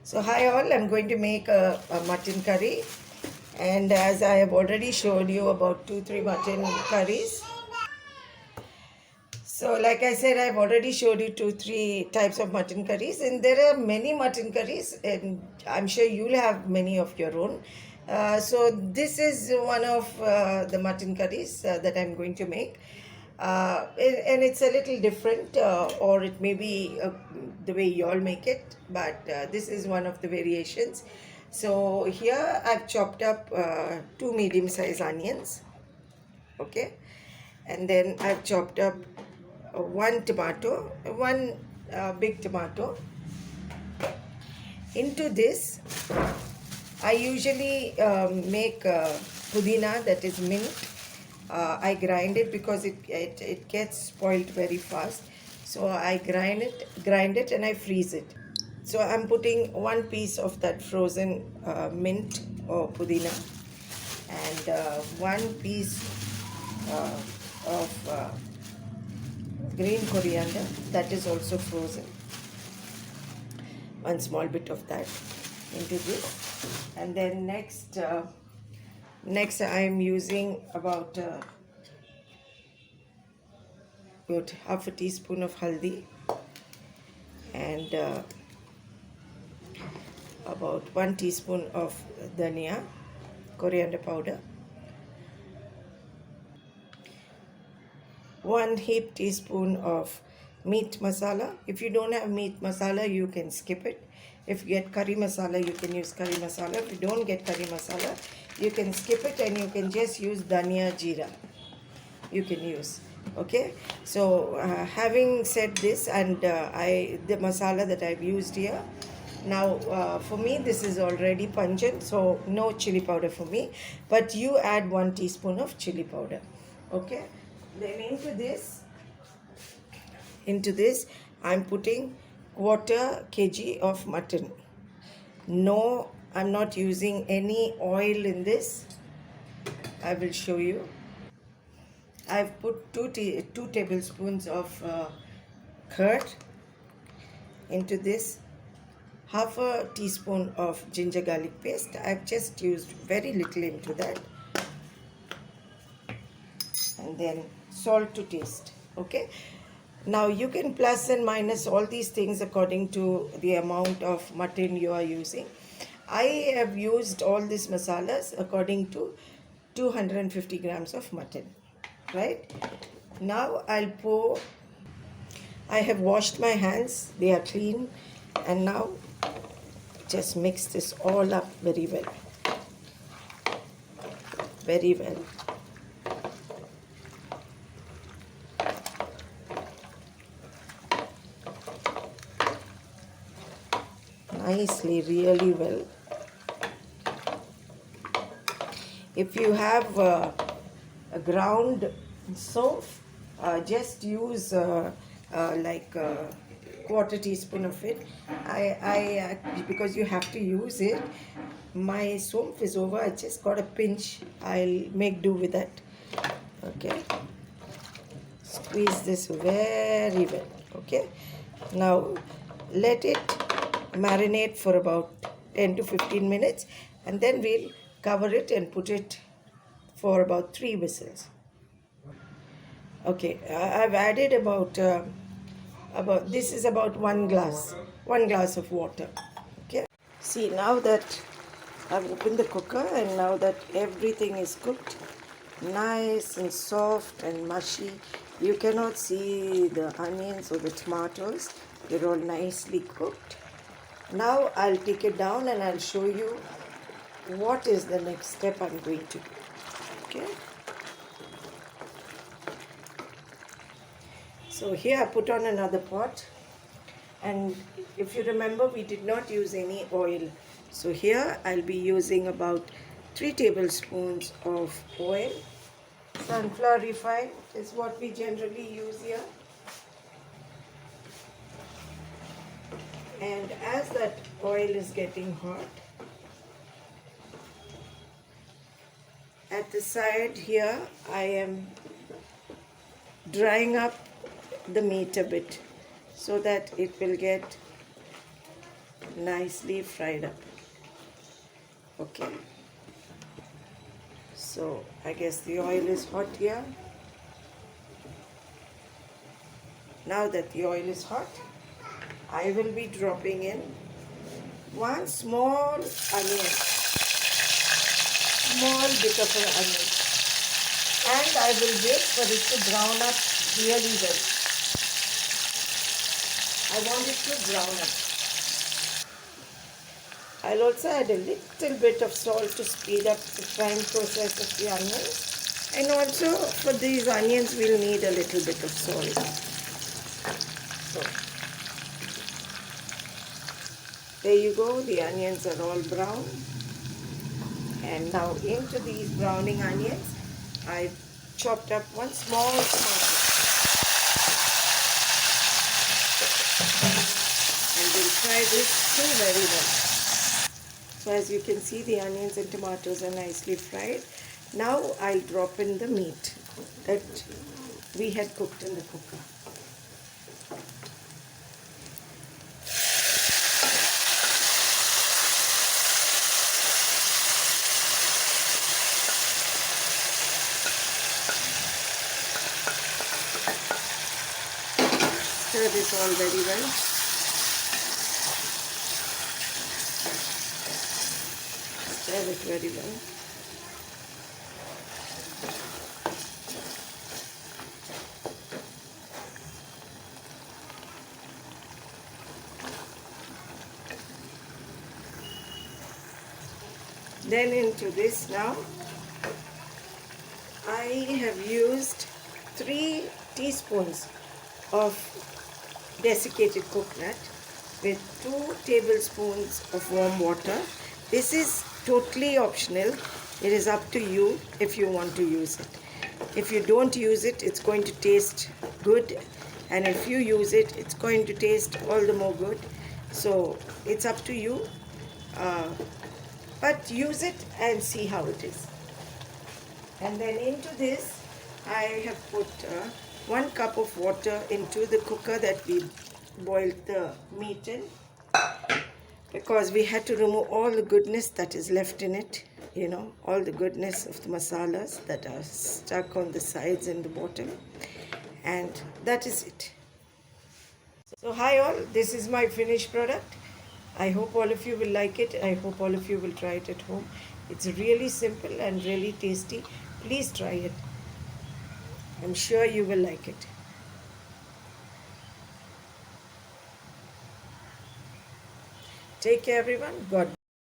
So hi all, I'm going to make a mutton curry, and as I have already showed you about 2-3 mutton curries. So like I said, I've already showed you 2-3 types of mutton curries, and there are many mutton curries, and I'm sure you'll have many of your own. So this is one of the mutton curries that I'm going to make. And it's a little different, or it may be the way you all make it, but this is one of the variations. So here I've chopped up two medium-sized onions, okay, and then I've chopped up one tomato, one big tomato. Into this, I usually make pudina, that is mint. I grind it because it gets spoiled very fast. So I grind it and I freeze it. So I'm putting one piece of that frozen mint or pudina and one piece of green coriander that is also frozen. One small bit of that into this, and then next I am using about half a teaspoon of haldi and about 1 teaspoon of dhania, coriander powder, 1 heap teaspoon of meat masala. If you don't have meat masala, you can skip it. If you get curry masala, you can use curry masala. If you don't get curry masala, you can skip it and you can just use dhania jeera. You can use. Okay, so having said this, and the masala that I've used here, now for me this is already pungent, so no chili powder for me, but you add 1 teaspoon of chili powder. Okay, then into this I'm putting quarter kg of mutton. No, I'm not using any oil in this. I will show you. I've put 2 tablespoons of curd into this, half a teaspoon of ginger garlic paste. I've just used very little into that, and then salt to taste. Okay, now you can plus and minus all these things according to the amount of mutton you are using. I have used all these masalas according to 250 grams of mutton. Right now I'll pour. I have washed my hands, they are clean, and now just mix this all up very well. Very well. Nicely, really well. If you have a ground soap, just use like quarter teaspoon of it. Because you have to use it. My soap is over. I just got a pinch. I'll make do with that. Okay. Squeeze this very well. Okay. Now let it marinate for about 10 to 15 minutes, and then we'll cover it and put it for about 3 whistles. Okay, I've added about this is about one glass of water. Okay, see, now that I've opened the cooker and now that everything is cooked nice and soft and mushy, you cannot see the onions or the tomatoes. They're all nicely cooked. Now I'll take it down and I'll show you what is the next step I'm going to do. Okay, so here I put on another pot, and if you remember, we did not use any oil. So here I'll be using about 3 tablespoons of oil. Sunflower refined is what we generally use here. And as that oil is getting hot, at the side here I am drying up the meat a bit so that it will get nicely fried up. Okay, so I guess the oil is hot here. Now that the oil is hot, I will be dropping in one small onion, small bit of an onion, and I will wait for it to brown up really well. I want it to brown up. I'll also add a little bit of salt to speed up the frying process of the onions. And also for these onions we'll need a little bit of salt. So there you go, the onions are all brown. And now into these browning onions, I chopped up one small tomato. And we'll fry this too very well. So as you can see, the onions and tomatoes are nicely fried. Now I'll drop in the meat that we had cooked in the cooker. Stir this all very well. Stir it very well. Then into this now, I have used 3 teaspoons of desiccated coconut with 2 tablespoons of warm water. This is totally optional. It is up to you if you want to use it. If you don't use it, it's going to taste good, and if you use it, it's going to taste all the more good. So it's up to you, but use it and see how it is. And then into this, I have put 1 cup of water into the cooker that we boiled the meat in, because we had to remove all the goodness that is left in it, you know, all the goodness of the masalas that are stuck on the sides and the bottom. And that is it. So hi all, this is my finished product. I hope all of you will like it. I hope all of you will try it at home. It's really simple and really tasty. Please try it. I'm sure you will like it. Take care everyone. God bless.